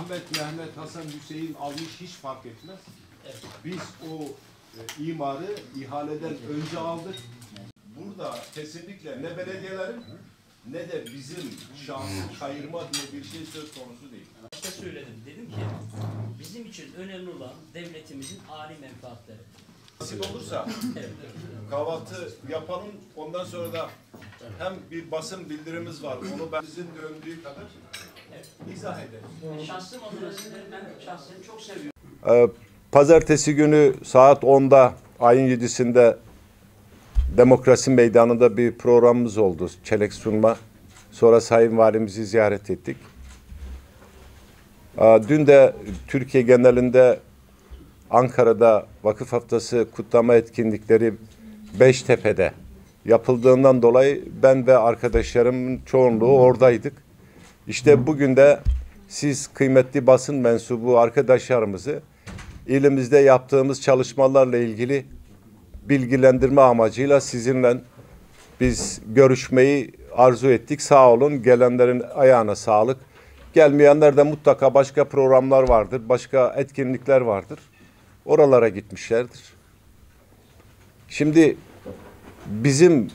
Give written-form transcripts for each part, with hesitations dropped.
Ahmet, Mehmet, Hasan, Hüseyin almış hiç fark etmez. Evet. Biz o imarı ihaleden önce aldık. Burada kesinlikle ne belediyelerin ne de bizim şahsı kayırma diye bir şey söz konusu değil. Başta söyledim. Dedim ki bizim için önemli olan devletimizin âli menfaatleri. Nasip olursa kahvaltı yapalım. Ondan sonra da hem bir basın bildirimiz var. Onu ben sizin döndüğü kadar izah ederim. Şahsım adına sizleri ben şahsen çok seviyorum. Pazartesi günü saat 10'da ayın 7'sinde Demokrasi Meydanı'nda bir programımız oldu. Çelek sunma. Sonra Sayın Valimizi ziyaret ettik. Dün de Türkiye genelinde Ankara'da Vakıf Haftası kutlama etkinlikleri Beştepe'de yapıldığından dolayı ben ve arkadaşlarımın çoğunluğu oradaydık. İşte bugün de siz kıymetli basın mensubu arkadaşlarımızı ilimizde yaptığımız çalışmalarla ilgili bilgilendirme amacıyla sizinle biz görüşmeyi arzu ettik. Sağ olun. Gelenlerin ayağına sağlık. Gelmeyenler de mutlaka başka programlar vardır. Başka etkinlikler vardır. Oralara gitmişlerdir. Şimdi bizim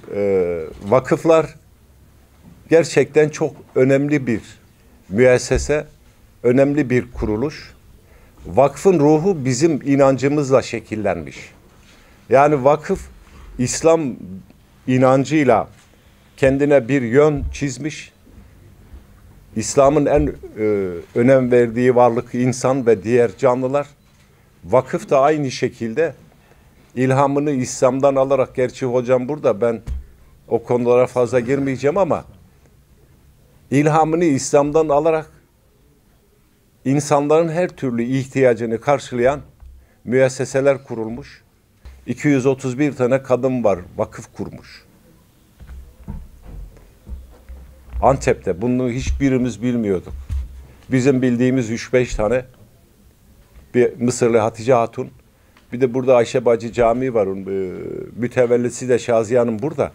vakıflar gerçekten çok önemli bir müessese, önemli bir kuruluş. Vakfın ruhu bizim inancımızla şekillenmiş. Yani vakıf İslam inancıyla kendine bir yön çizmiş. İslam'ın en önem verdiği varlık insan ve diğer canlılar. Vakıf da aynı şekilde ilhamını İslam'dan alarak, gerçi hocam burada, ben o konulara fazla girmeyeceğim ama ilhamını İslam'dan alarak insanların her türlü ihtiyacını karşılayan müesseseler kurulmuş. 231 tane kadın var, vakıf kurmuş. Antep'te bunu hiçbirimiz bilmiyorduk. Bizim bildiğimiz 3-5 tane, bir Mısırlı Hatice Hatun, bir de burada Ayşe Bacı Camii var. Mütevellisi de Şaziye Hanım burada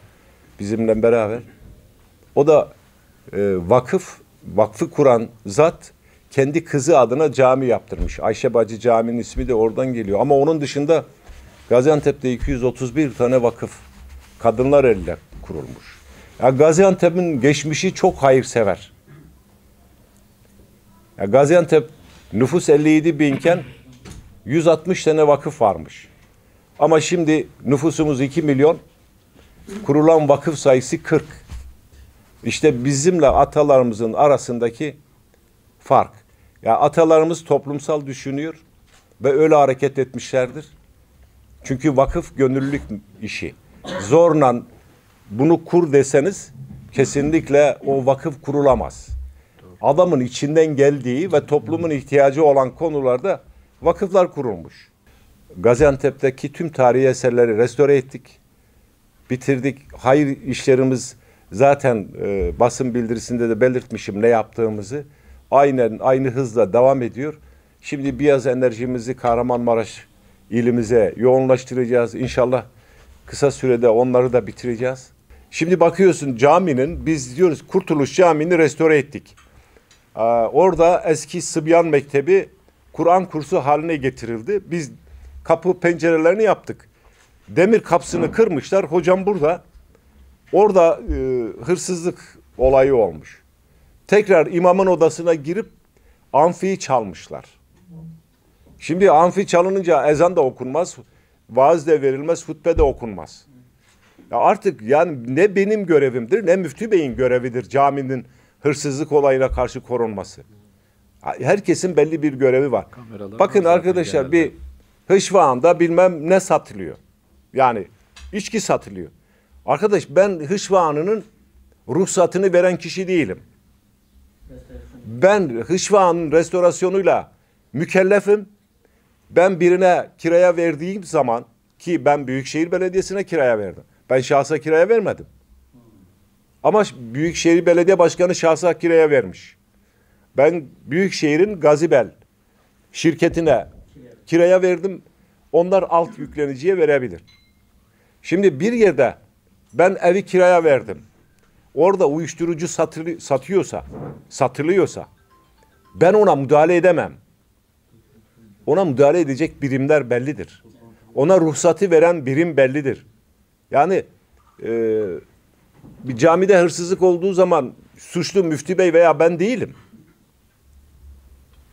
bizimle beraber. O da vakfı kuran zat kendi kızı adına cami yaptırmış. Ayşe Bacı Camii'nin ismi de oradan geliyor. Ama onun dışında Gaziantep'te 231 tane vakıf kadınlar eliyle kurulmuş. Yani Gaziantep'in geçmişi çok hayırsever. Yani Gaziantep nüfus 57 binken 160 tane vakıf varmış. Ama şimdi nüfusumuz 2 milyon, kurulan vakıf sayısı 40. İşte bizimle atalarımızın arasındaki fark. Ya atalarımız toplumsal düşünüyor ve öyle hareket etmişlerdir. Çünkü vakıf gönüllülük işi. Zorla bunu kur deseniz kesinlikle o vakıf kurulamaz. Adamın içinden geldiği ve toplumun ihtiyacı olan konularda vakıflar kurulmuş. Gaziantep'teki tüm tarihi eserleri restore ettik, bitirdik. Hayır işlerimiz zaten basın bildirisinde de belirtmişim ne yaptığımızı. Aynı hızla devam ediyor. Şimdi biraz enerjimizi Kahramanmaraş ilimize yoğunlaştıracağız. İnşallah kısa sürede onları da bitireceğiz. Şimdi bakıyorsun caminin, biz diyoruz Kurtuluş Camii'ni restore ettik. Orada eski Sıbyan Mektebi Kur'an kursu haline getirildi. Biz kapı pencerelerini yaptık. Demir kapısını kırmışlar. Hocam burada. Orada hırsızlık olayı olmuş. Tekrar imamın odasına girip amfiyi çalmışlar. Şimdi amfi çalınınca ezan da okunmaz, vaaz da verilmez, hutbe de okunmaz. Ya artık yani ne benim görevimdir ne Müftü Bey'in görevidir caminin hırsızlık olayına karşı korunması. Herkesin belli bir görevi var. Bakın arkadaşlar, bir Hışvağan'da bilmem ne satılıyor. Yani içki satılıyor. Arkadaş, ben Hışvağan'ın ruhsatını veren kişi değilim. Ben Hışvağan'ın restorasyonuyla mükellefim. Ben birine kiraya verdiğim zaman, ki ben Büyükşehir Belediyesi'ne kiraya verdim. Ben şahsa kiraya vermedim. Ama Büyükşehir Belediye Başkanı şahsa kiraya vermiş. Ben Büyükşehir'in Gazibel şirketine kiraya verdim. Onlar alt yükleniciye verebilir. Şimdi bir yerde ben evi kiraya verdim. Orada uyuşturucu satılıyorsa Ben ona müdahale edemem. Ona müdahale edecek birimler bellidir. Ona ruhsatı veren birim bellidir. Yani bir camide hırsızlık olduğu zaman suçlu müftü bey veya ben değilim.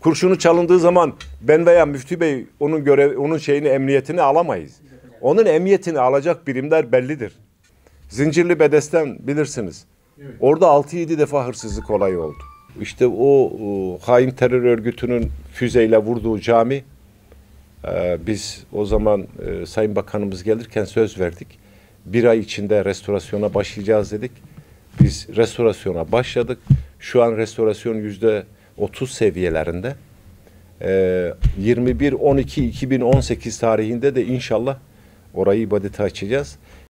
Kurşunu çalındığı zaman ben veya müftü bey onun emniyetini alamayız. Onun emniyetini alacak birimler bellidir. Zincirli Bedesten bilirsiniz. Evet. Orada 6-7 defa hırsızlık olayı oldu. İşte o hain terör örgütünün füzeyle vurduğu cami, biz o zaman Sayın Bakanımız gelirken söz verdik. 1 ay içinde restorasyona başlayacağız dedik. Biz restorasyona başladık. Şu an restorasyon %30 seviyelerinde. 21-12-2018 tarihinde de inşallah orayı ibadete açacağız.